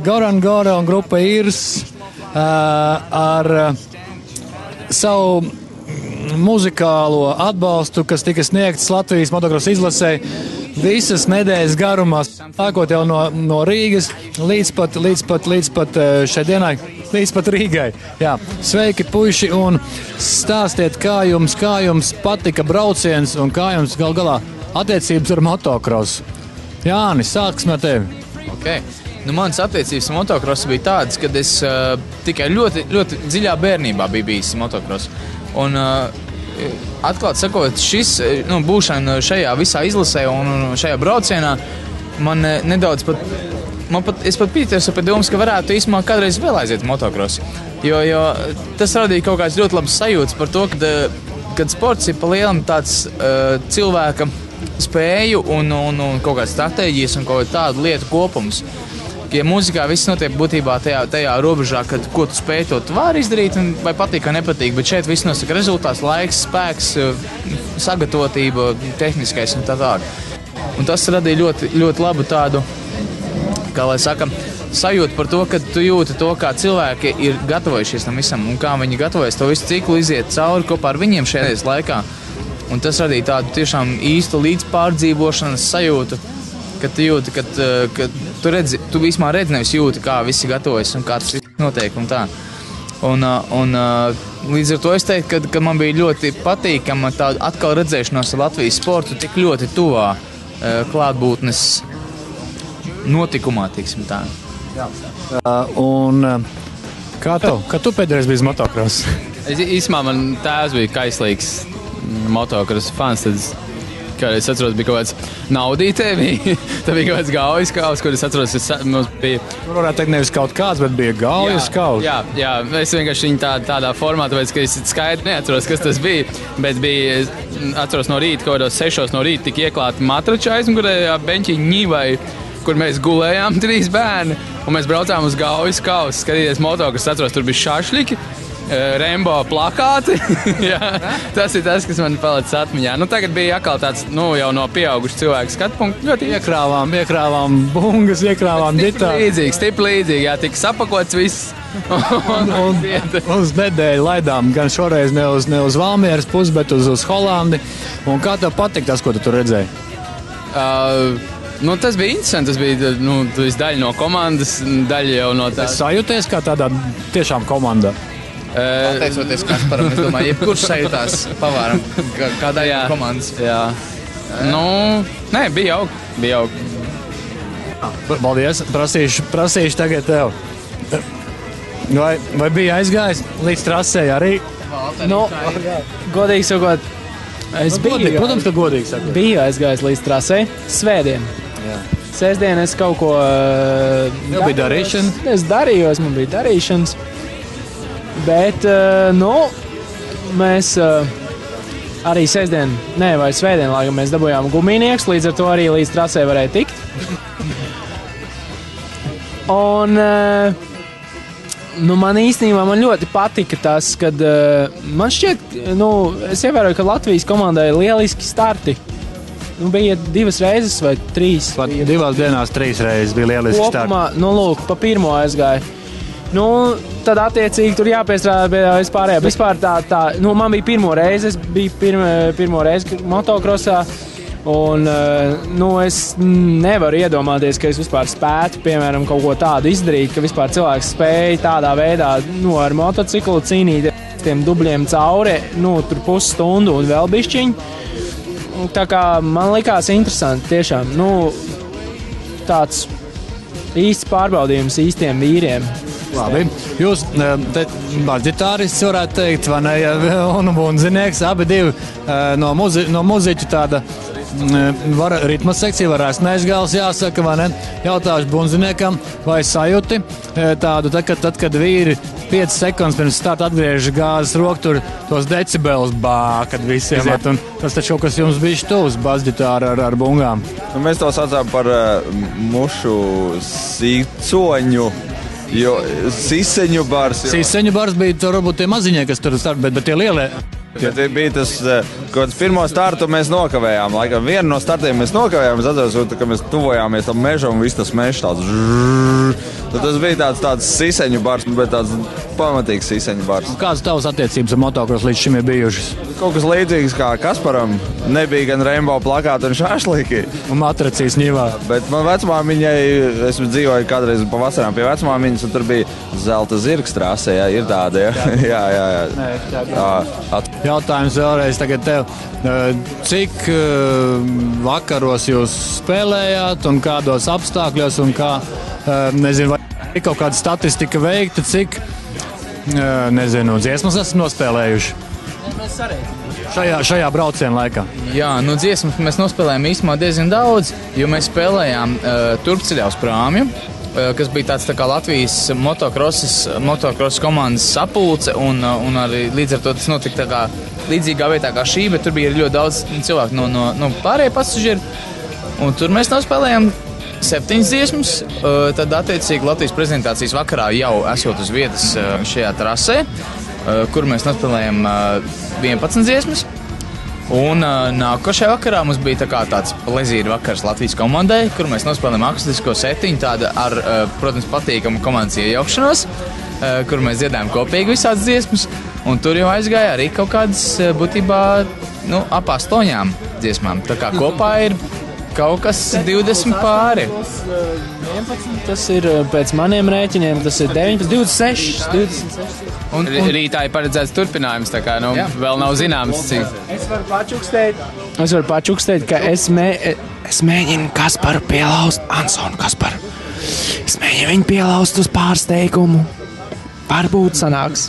Goran Gora un grupa Īrs ar savu muzikālo atbalstu, kas tika sniegts Latvijas motokrosa izlasē visas nedēļas garumā, sākot jau no Rīgas līdz pat šai dienai, līdz pat Rīgai. Jā. Sveiki, puiši, un stāstiet, kā jums patika brauciens un kā jums gal galā attiecības ar motokrosu. Jāni, sāksim ar tevi. Okay. Mans attiecības ar motokrosu bija tādas, kad es tikai ļoti, ļoti dziļā bērnībā biju bijis motokrosu. Un atklāt sakot, šis būšana šajā visā izlasē un šajā braucienā man nedaudz es pat pieķeros pie domas, ka varētu īstenībā kādreiz vēl aiziet motokrosu. Jo tas radīja kaut kāds ļoti labs sajūts par to, kad sports ir pa lielam tāds cilvēka spēju un kaut kādas stratēģijas un kaut tādu lietu kopums. Ja mūzikā viss notiek būtībā tajā robežā, kad ko tu spēj, to tu vari izdarīt, vai patīk, vai nepatīk, bet šeit viss nosaka rezultāts, laiks, spēks, sagatavotība, tehniskais un tā tālāk. Un tas radīja ļoti, ļoti labu tādu, kā lai saka, sajūtu par to, ka tu jūti to, kā cilvēki ir gatavojušies tam visam un kā viņi gatavojas to visu ciklu iziet cauri kopā ar viņiem šajās laikā. Un tas radīja tādu tiešām īstu līdzpārdzīvošanas sajūtu, ka tu jūti, ka tu vismaz redzi, nevis jūti, kā visi gatavojas un kā tas viss notiek un tā. Un līdz ar to es teiktu, ka man bija ļoti patīkama tāda atkal redzēšanos ar Latvijas sportu tik ļoti tuvā klātbūtnes notikumā, tiksim tā. Jā. Un kā tu pēdējais biji motokros? Īsumā man tēvs bija kaislīgs motokros fans, tad es atceros, bija kaut kāds naudītē, tā bija kaut kāds gaujas kaus, kur es atceros, mums bija... Tur varētu teikt nevis kaut kāds, bet bija gaujas kaus. Jā, es vienkārši viņu tādā formā, tāpēc, ka es skaidri neatceros, kas tas bija, bet bija, atceros no rīta, kaut kādos 6 no rīta tika ieklāti matrača aizmugurējā beņķiņa ņīvai, kur mēs gulējām 3 bērni, un mēs braucām uz gaujas kaus, skatīties motokros, atceros, tur bija šašļiki, Rembo plakāti. Jā, tas ir tas, kas man palicis atmiņā. Tagad bija atkal tāds, jau no pieaugušu cilvēku skatu punktu. Ļoti iekrāvām bungas, iekrāvām ģitāru. Stipri līdzīgi, jā, tika sapakots viss. un uz nedēļu laidām gan šoreiz ne uz Valmieras pusi, bet uz Holandi. Un kā tev patika tas, ko tu tur redzēji? Tas bija interesanti, tas bija daļa no komandas, daļa jau no tā. Es sajūties kā tādā tiešām komandā. Pateicoties Kasparam, es domāju, jebkurš sajūtās pavāram, kā daļa komandas. Jā. Nē, bija jauki. Paldies, prasīšu tagad tev. Vai bija aizgājis līdz trasē arī? Godīgi sakot, protams, ka godīgi sakot. Biju aizgājis līdz trasē svētdien. Jā. Sestdien es kaut ko... Tev bija darīšana? Es darījos, man bija darīšanas. Bet, mēs arī sestdien, vai svētdien, lai mēs dabūjām gumijnieks, līdz ar to arī līdz trasē varēja tikt. Un, man īstenībā ļoti patika tas, kad man šķiet, es ievēroju, ka Latvijas komandai ir lieliski starti. Bija 2 reizes vai 3? Pat 2 dienās 3 reizes bija lieliski starti. Kopumā, pa pirmo aizgāju. Tad attiecīgi tur jāpiestrādā pie vispārējā. Vispār tā, man bija pirmo reizi, es biju pirmo reizi motokrosā, un, es nevaru iedomāties, ka es vispār spētu, piemēram, kaut ko tādu izdarīt, ka vispār cilvēks spēja tādā veidā, ar motociklu cīnīties tiem dubļiem cauri, tur pusstundu un vēl bišķiņu. Tā kā man likās interesanti, tiešām, tāds īsts pārbaudījums īstiem vīriem. Labi. Jūs, ģitārists varētu teikt, vai ne, un zinieks, abi divi no muziķu tāda ritma sekcija varēs neizgāls, jāsaka, vai ne? Jautāšu bunziniekam, vai sajūti tādu, tad, kad vīri 5 sekundes pirms starta atgriež gāzes roku, tur tos decibelus kad visiem iet, un tas taču kaut kas jums bija tuvs, basģitāra ar bungām. Mēs to saucām par mušu sīcoņu. Jo Siseņu bars. Siseņu bars bija tur varbūt tie maziņie, kas tur starp, bet tie lielie. Kad bija tas, kāds pirmo startu mēs nokavējām. Laikam vienu no startiem mēs nokavējām. Es atceros, ka mēs tuvojāmies tam mežam un viss tas mežs tāds. Tas bija tāds siseņu bars, bet tāds pamatīgs siseņu bars. Kādas tavas attiecības ar motokrosu līdz šim ir bijušas? Kaut kas līdzīgs kā Kasparam. Nebija gan Rainbow plakāti un šašliki. Un matracīs ņivā. Bet man vecmāmiņai, es dzīvoju kādreiz pa vasarām pie vecmāmiņas, un tur bija zelta zirgs trasē, jā, ir tāda, jā. jā. Jautājums vēlreiz tagad tev. Cik vakaros jūs spēlējāt un kādos apstākļos un kā, nezinu, vai ir kaut kāda statistika veikta, cik, nezinu, dziesmas esat nospēlējuši? Šajā brauciena laikā. Jā, nu dziesmas mēs nospēlējām īstenībā diezgan daudz, jo mēs spēlējām Turpceļā uz Prāmju, kas bija tāds tā kā Latvijas motokross komandas sapulce, un arī līdz ar to tas notika tā kā līdzīgā vietā kā šī, bet tur bija ļoti daudz cilvēku no pārējie pasažieri, un tur mēs nospēlējām 7 dziesmas, tad attiecīgi Latvijas prezentācijas vakarā jau esot uz vietas šajā trasē, kur mēs nospēlējām 11 dziesmas. Un nākošajā vakarā mums bija tāds plezīra vakars Latvijas komandai, kur mēs nospēlējām akustisko setiņu, tāda ar, protams, patīkamu komandas iejaukšanos, kur mēs dziedājām kopīgi visādas dziesmas. Un tur jau aizgāja arī kaut kādas būtībā ap 8 dziesmām. Tā kā kopā ir kaut kas 20 pāri. 11, tas ir pēc maniem rēķiniem, tas ir 19, 26. Un rītā ir paredzēts turpinājums, tā kā vēl nav zināms, cik. Es varu pačukstēt, ka es mēģinu Kasparu pielaust, Ansonu Kasparu. Es mēģinu viņu pielaust uz pārsteigumu. Varbūt sanāks.